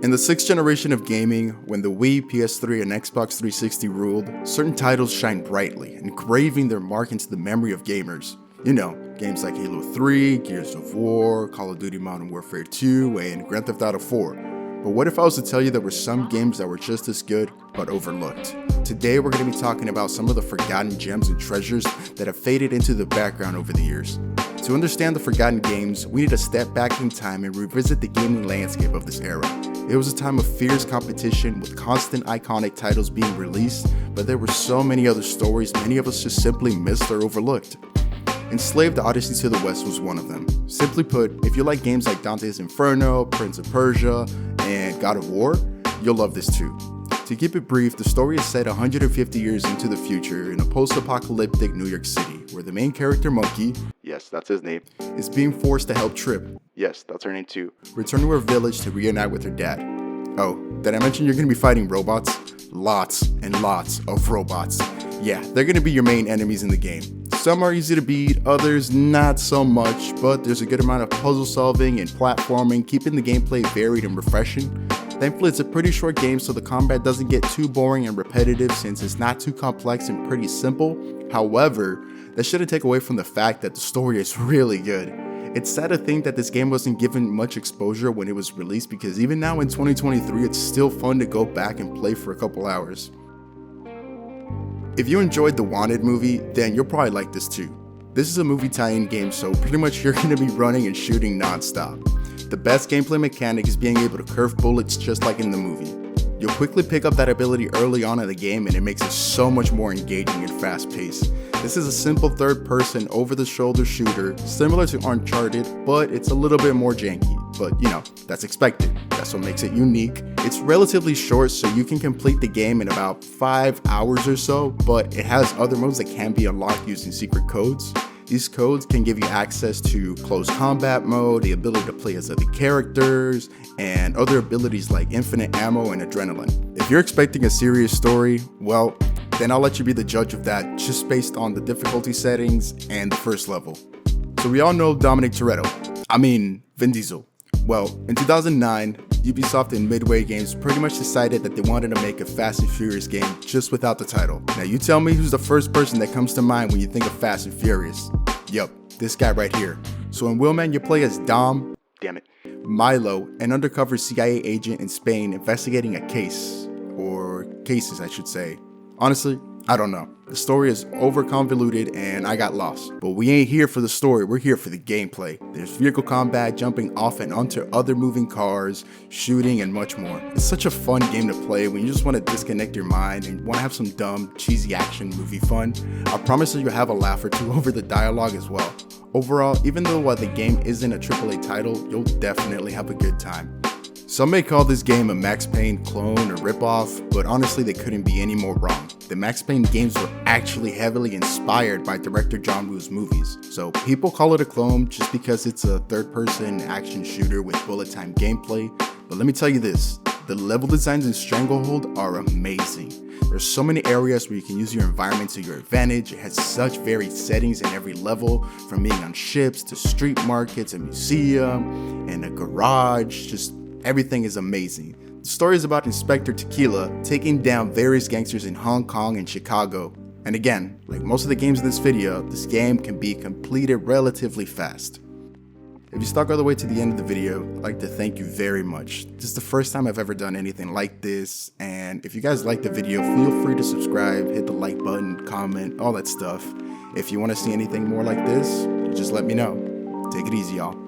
In the sixth generation of gaming, when the Wii, PS3, and Xbox 360 ruled, certain titles shined brightly, engraving their mark into the memory of gamers. You know, games like Halo 3, Gears of War, Call of Duty Modern Warfare 2, and Grand Theft Auto 4. But what if I was to tell you there were some games that were just as good, but overlooked? Today we're going to be talking about some of the forgotten gems and treasures that have faded into the background over the years. To understand the forgotten games, we need to step back in time and revisit the gaming landscape of this era. It was a time of fierce competition with constant iconic titles being released, but there were so many other stories many of us just simply missed or overlooked. Enslaved: Odyssey to the West was one of them. Simply put, if you like games like Dante's Inferno, Prince of Persia, and God of War, you'll love this too. To keep it brief, the story is set 150 years into the future in a post-apocalyptic New York City, where the main character Monkey, yes, that's his name, is being forced to help Trip, yes, that's her name too, return to her village to reunite with her dad. Oh, did I mention you're going to be fighting robots? Lots and lots of robots. Yeah, they're going to be your main enemies in the game. Some are easy to beat, others not so much, but there's a good amount of puzzle solving and platforming, keeping the gameplay varied and refreshing. Thankfully, it's a pretty short game, so the combat doesn't get too boring and repetitive since it's not too complex and pretty simple. However, that shouldn't take away from the fact that the story is really good. It's sad to think that this game wasn't given much exposure when it was released, because even now in 2023, it's still fun to go back and play for a couple hours. If you enjoyed the Wanted movie, then you'll probably like this too. This is a movie tie-in game, so pretty much you're going to be running and shooting non-stop. The best gameplay mechanic is being able to curve bullets just like in the movie. You'll quickly pick up that ability early on in the game, and it makes it so much more engaging and fast-paced. This is a simple third-person over-the-shoulder shooter, similar to Uncharted, but it's a little bit more janky. But you know, that's expected. That's what makes it unique. It's relatively short, so you can complete the game in about 5 hours or so, but it has other modes that can be unlocked using secret codes. These codes can give you access to close combat mode, the ability to play as other characters, and other abilities like infinite ammo and adrenaline. If you're expecting a serious story, well, then I'll let you be the judge of that just based on the difficulty settings and the first level. So we all know Vin Diesel. Well, in 2009, Ubisoft and Midway Games pretty much decided that they wanted to make a Fast and Furious game just without the title. Now you tell me who's the first person that comes to mind when you think of Fast and Furious. Yup, this guy right here. So in Wheelman, you play as Milo, an undercover CIA agent in Spain investigating a case, or cases I should say. Honestly, I don't know. The story is over convoluted and I got lost. But we ain't here for the story, we're here for the gameplay. There's vehicle combat, jumping off and onto other moving cars, shooting, and much more. It's such a fun game to play when you just want to disconnect your mind and want to have some dumb, cheesy action movie fun. I promise you'll have a laugh or two over the dialogue as well. Overall, even though the game isn't a AAA title, you'll definitely have a good time. Some may call this game a Max Payne clone or ripoff, but honestly they couldn't be any more wrong. The Max Payne games were actually heavily inspired by director John Woo's movies, so people call it a clone just because it's a third-person action shooter with bullet time gameplay. But let me tell you this, the level designs in Stranglehold are amazing. There's so many areas where you can use your environment to your advantage. It has such varied settings in every level, from being on ships to street markets, a museum, and a garage. Just everything is amazing. The story is about Inspector Tequila taking down various gangsters in Hong Kong and Chicago. And again, like most of the games in this video, this game can be completed relatively fast. If you stuck all the way to the end of the video, I'd like to thank you very much. This is the first time I've ever done anything like this, and if you guys like the video, feel free to subscribe, hit the like button, comment, all that stuff. If you want to see anything more like this, just let me know. Take it easy, y'all.